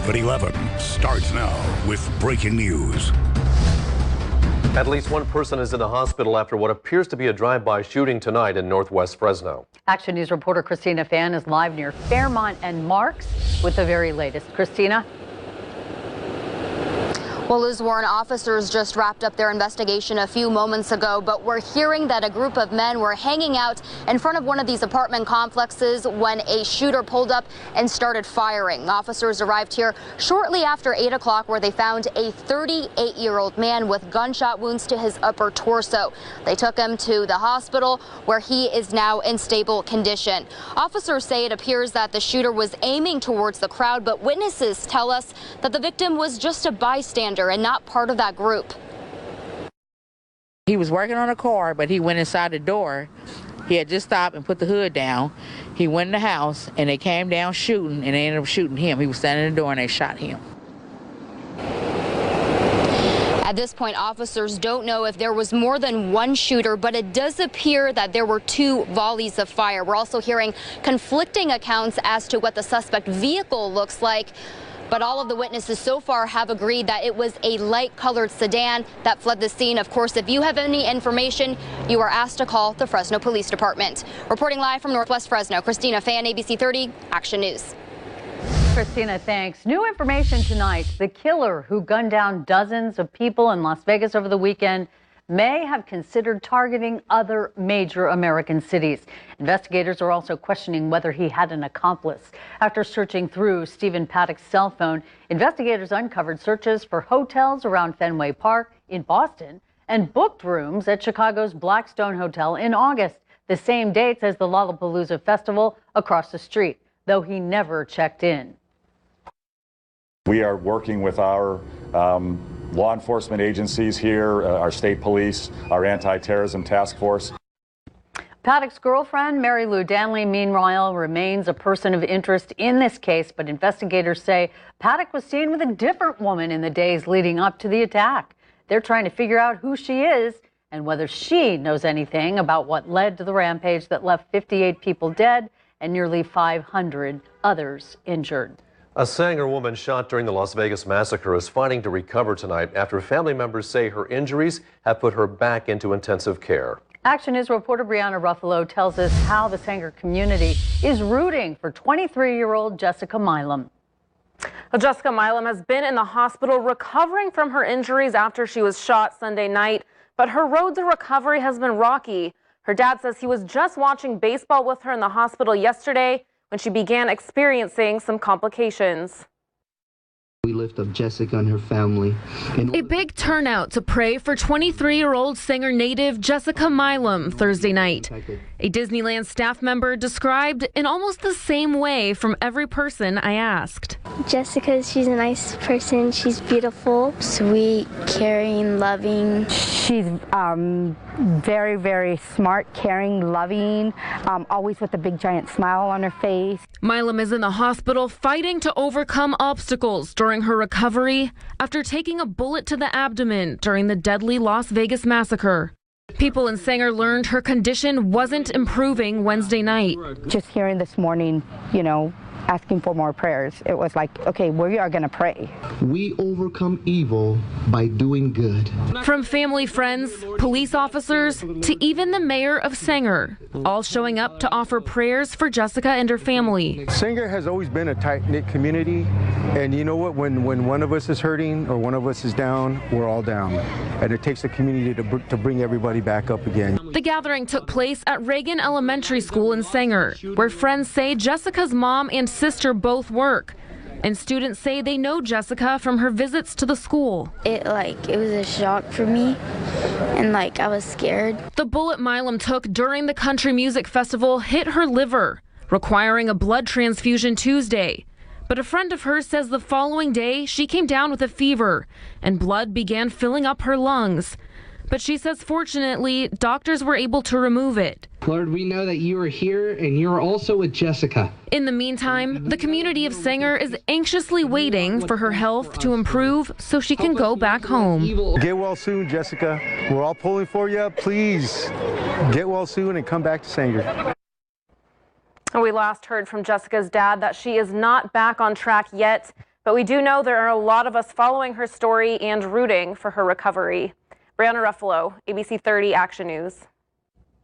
at 11 starts now with breaking news. At least one person is in the hospital after what appears to be a drive-by shooting tonight in northwest Fresno. Action News reporter Christina Fan is live near Fairmont and Marks with the very latest. Christina? Well, Liz Warren, officers just wrapped up their investigation a few moments ago, but we're hearing that a group of men were hanging out in front of one of these apartment complexes when a shooter pulled up and started firing. Officers arrived here shortly after 8 o'clock, where they found a 38-year-old man with gunshot wounds to his upper torso. They took him to the hospital, where he is now in stable condition. Officers say it appears that the shooter was aiming towards the crowd, but witnesses tell us that the victim was just a bystander and not part of that group. He was working on a car, but he went inside the door. He had just stopped and put the hood down. He went in the house, and they came down shooting, and they ended up shooting him. He was standing in the door, and they shot him. At this point, officers don't know if there was more than one shooter, but it does appear that there were 2 volleys of fire. We're also hearing conflicting accounts as to what the suspect vehicle looks like. But all of the witnesses so far have agreed that it was a light-colored sedan that fled the scene. Of course, if you have any information, you are asked to call the Fresno Police Department. Reporting live from Northwest Fresno, Christina Fan, ABC 30, Action News. Christina, thanks. New information tonight. The killer who gunned down dozens of people in Las Vegas over the weekend may have considered targeting other major American cities. Investigators are also questioning whether he had an accomplice. After searching through Stephen Paddock's cell phone, investigators uncovered searches for hotels around Fenway Park in Boston and booked rooms at Chicago's Blackstone Hotel in August, the same dates as the Lollapalooza Festival across the street, though he never checked in. We are working with our law enforcement agencies here, our state police, our anti-terrorism task force. Paddock's girlfriend, Mary Lou Danley, meanwhile, remains a person of interest in this case, but investigators say Paddock was seen with a different woman in the days leading up to the attack. They're trying to figure out who she is and whether she knows anything about what led to the rampage that left 58 people dead and nearly 500 others injured. A Sanger woman shot during the Las Vegas massacre is fighting to recover tonight after family members say her injuries have put her back into intensive care. Action News reporter Brianna Ruffalo tells us how the Sanger community is rooting for 23-year-old Jessica Milam. Well, Jessica Milam has been in the hospital recovering from her injuries after she was shot Sunday night, but her road to recovery has been rocky. Her dad says he was just watching baseball with her in the hospital yesterday when she began experiencing some complications. We lift up Jessica and her family. A big turnout to pray for 23-year-old Sanger native Jessica Milam Thursday night. A Disneyland staff member described in almost the same way from every person I asked. Jessica, she's a nice person. She's beautiful, sweet, caring, loving. She's very, very smart, caring, loving, always with a big giant smile on her face. Milam is in the hospital fighting to overcome obstacles during her recovery after taking a bullet to the abdomen during the deadly Las Vegas massacre. People in Sanger learned her condition wasn't improving Wednesday night. Just hearing this morning, asking for more prayers, it was like, okay, we are going to pray. We overcome evil by doing good. From family, friends, police officers, to even the mayor of Sanger, all showing up to offer prayers for Jessica and her family. Sanger has always been a tight-knit community, and you know what? When one of us is hurting or one of us is down, we're all down. And it takes the community to bring everybody back up again. The gathering took place at Reagan Elementary School in Sanger, where friends say Jessica's mom and sister both work. And students say they know Jessica from her visits to the school. It was a shock for me, and I was scared. The bullet Milam took during the country music festival hit her liver, requiring a blood transfusion Tuesday. But a friend of hers says the following day she came down with a fever and blood began filling up her lungs. But she says fortunately, doctors were able to remove it. Lord, we know that you are here and you are also with Jessica. In the meantime, the community of Sanger is anxiously waiting for her health to improve so she can go back home. Get well soon, Jessica. We're all pulling for you. Please get well soon and come back to Sanger. We last heard from Jessica's dad that she is not back on track yet. But we do know there are a lot of us following her story and rooting for her recovery. Brianna Ruffalo, ABC 30 Action News.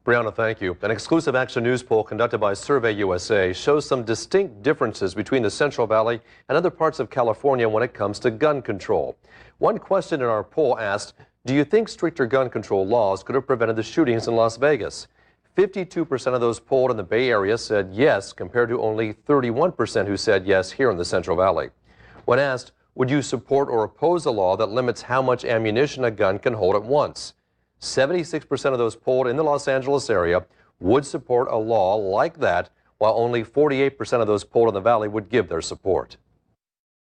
Brianna, thank you. An exclusive Action News poll conducted by Survey USA shows some distinct differences between the Central Valley and other parts of California when it comes to gun control. One question in our poll asked, do you think stricter gun control laws could have prevented the shootings in Las Vegas? 52% of those polled in the Bay Area said yes, compared to only 31% who said yes here in the Central Valley. When asked, would you support or oppose a law that limits how much ammunition a gun can hold at once? 76% of those polled in the Los Angeles area would support a law like that, while only 48% of those polled in the Valley would give their support.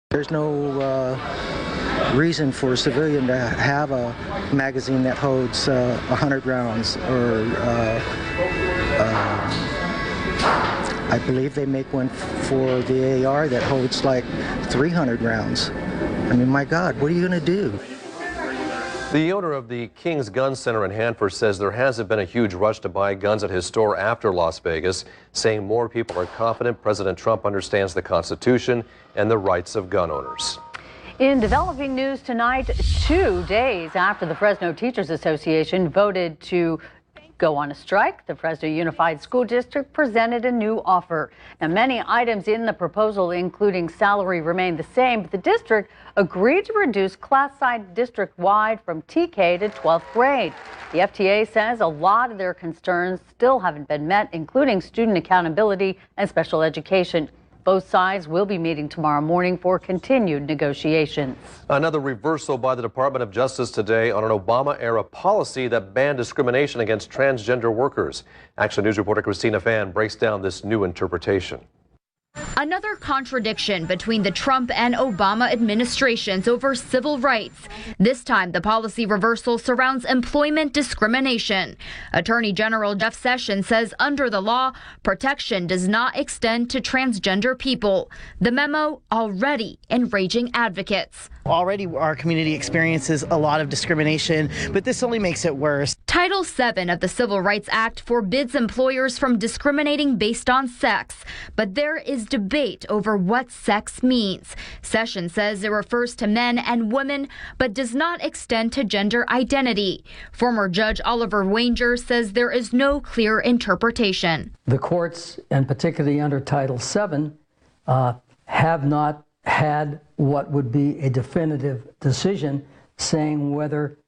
There's no reason for a civilian to have a magazine that holds 100 rounds, or I believe they make one for the AR that holds like 300 rounds. I mean, my God, what are you going to do? The owner of the King's Gun Center in Hanford says there hasn't been a huge rush to buy guns at his store after Las Vegas, saying more people are confident President Trump understands the Constitution and the rights of gun owners. In developing news tonight, 2 days after the Fresno Teachers Association voted to go on a strike, the Fresno Unified School District presented a new offer. Now, many items in the proposal, including salary, remain the same, but the district agreed to reduce class size district-wide from TK to 12th grade. The FTA says a lot of their concerns still haven't been met, including student accountability and special education. Both sides will be meeting tomorrow morning for continued negotiations. Another reversal by the Department of Justice today on an Obama-era policy that banned discrimination against transgender workers. Action News reporter Christina Fan breaks down this new interpretation. Another contradiction between the Trump and Obama administrations over civil rights. This time, the policy reversal surrounds employment discrimination. Attorney General Jeff Sessions says under the law, protection does not extend to transgender people. The memo already enraging advocates. Already our community experiences a lot of discrimination, but this only makes it worse. Title VII of the Civil Rights Act forbids employers from discriminating based on sex, but there is debate over what sex means. Sessions says it refers to men and women, but does not extend to gender identity. Former Judge Oliver Wanger says there is no clear interpretation. The courts, and particularly under Title VII, have not had what would be a definitive decision saying whether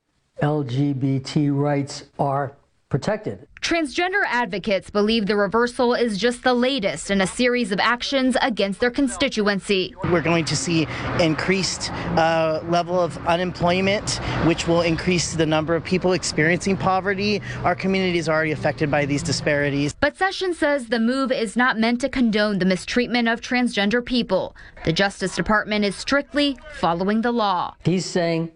LGBT rights are protected. Transgender advocates believe the reversal is just the latest in a series of actions against their constituency. We're going to see increased level of unemployment, which will increase the number of people experiencing poverty. Our community is already affected by these disparities. But Sessions says the move is not meant to condone the mistreatment of transgender people. The Justice Department is strictly following the law. He's saying,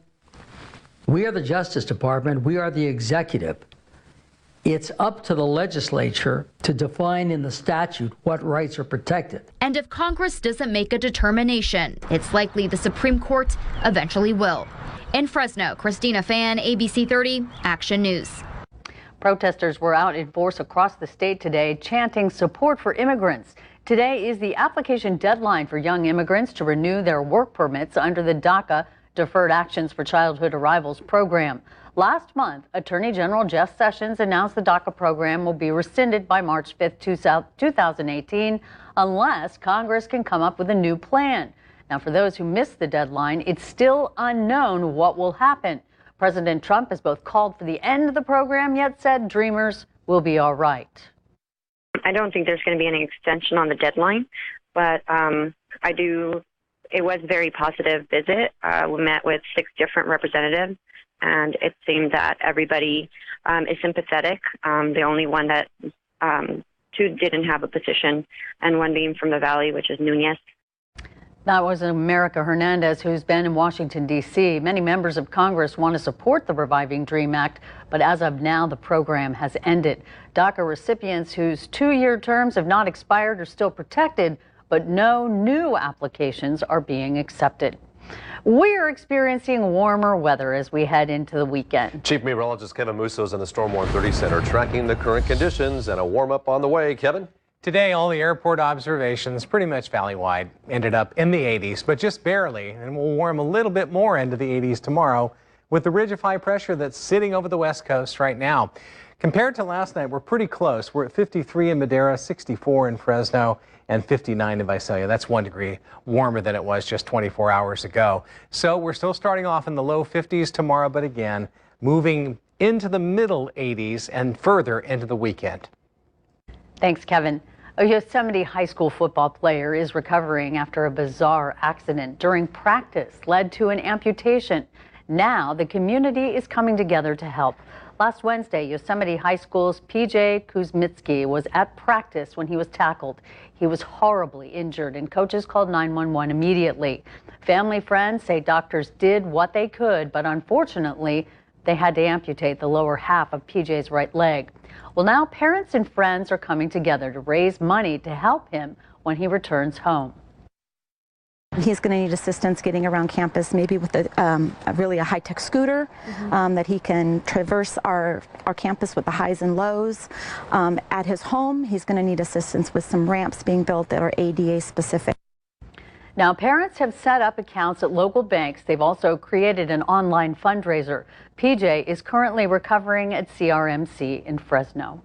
we are the Justice Department, we are the executive. It's up to the legislature to define in the statute what rights are protected. And if Congress doesn't make a determination, it's likely the Supreme Court eventually will. In Fresno, Christina Fan, ABC 30, Action News. Protesters were out in force across the state today, chanting support for immigrants. Today is the application deadline for young immigrants to renew their work permits under the DACA, Deferred Actions for Childhood Arrivals program. Last month, Attorney General Jeff Sessions announced the DACA program will be rescinded by March 5th, 2018, unless Congress can come up with a new plan. Now, for those who missed the deadline, it's still unknown what will happen. President Trump has both called for the end of the program, yet said dreamers will be all right. I don't think there's going to be any extension on the deadline, but it was a very positive visit. We met with 6 different representatives, and it seemed that everybody is sympathetic. The only one that 2 didn't have a position, and one being from the Valley, which is Nunez. That was America Hernandez, who's been in Washington, D.C. Many members of Congress want to support the Reviving Dream Act, but as of now, the program has ended. DACA recipients whose 2-year terms have not expired are still protected, but no new applications are being accepted. We're experiencing warmer weather as we head into the weekend. Chief Meteorologist Kevin Musso is in the Storm Warn 30 Center tracking the current conditions and a warm-up on the way. Kevin? Today, all the airport observations, pretty much valley-wide, ended up in the 80s, but just barely, and will warm a little bit more into the 80s tomorrow with the ridge of high pressure that's sitting over the west coast right now. Compared to last night, we're pretty close. We're at 53 in Madera, 64 in Fresno, and 59 in Visalia. That's 1 degree warmer than it was just 24 hours ago. So we're still starting off in the low 50s tomorrow, but again, moving into the middle 80s and further into the weekend. Thanks, Kevin. A Yosemite high school football player is recovering after a bizarre accident during practice led to an amputation. Now the community is coming together to help. Last Wednesday, Yosemite High School's PJ Kuzmitsky was at practice when he was tackled. He was horribly injured and coaches called 911 immediately. Family friends say doctors did what they could, but unfortunately, they had to amputate the lower half of PJ's right leg. Well, now parents and friends are coming together to raise money to help him when he returns home. He's going to need assistance getting around campus, maybe with really a high-tech scooter that he can traverse our campus with the highs and lows. At his home, he's going to need assistance with some ramps being built that are ADA specific. Now, parents have set up accounts at local banks. They've also created an online fundraiser. PJ is currently recovering at CRMC in Fresno.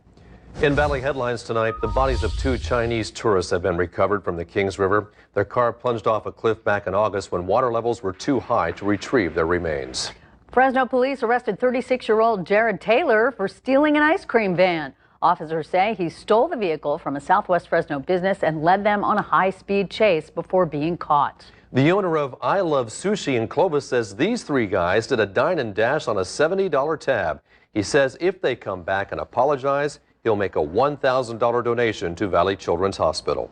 In Valley headlines tonight, the bodies of 2 Chinese tourists have been recovered from the Kings River. Their car plunged off a cliff back in August when water levels were too high to retrieve their remains. Fresno police arrested 36-year-old Jared Taylor for stealing an ice cream van. Officers say he stole the vehicle from a Southwest Fresno business and led them on a high-speed chase before being caught. The owner of I Love Sushi in Clovis says these 3 guys did a dine and dash on a $70 tab. He says if they come back and apologize, he'll make a $1,000 donation to Valley Children's Hospital.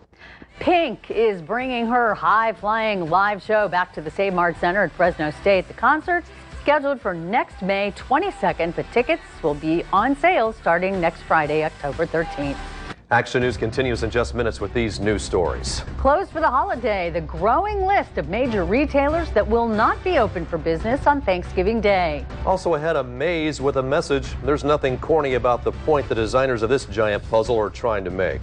Pink is bringing her high-flying live show back to the Save Mart Center at Fresno State. The concert scheduled for next May 22nd, but tickets will be on sale starting next Friday, October 13th. Action News continues in just minutes with these news stories. Closed for the holiday, the growing list of major retailers that will not be open for business on Thanksgiving Day. Also ahead, a maze with a message. There's nothing corny about the point the designers of this giant puzzle are trying to make.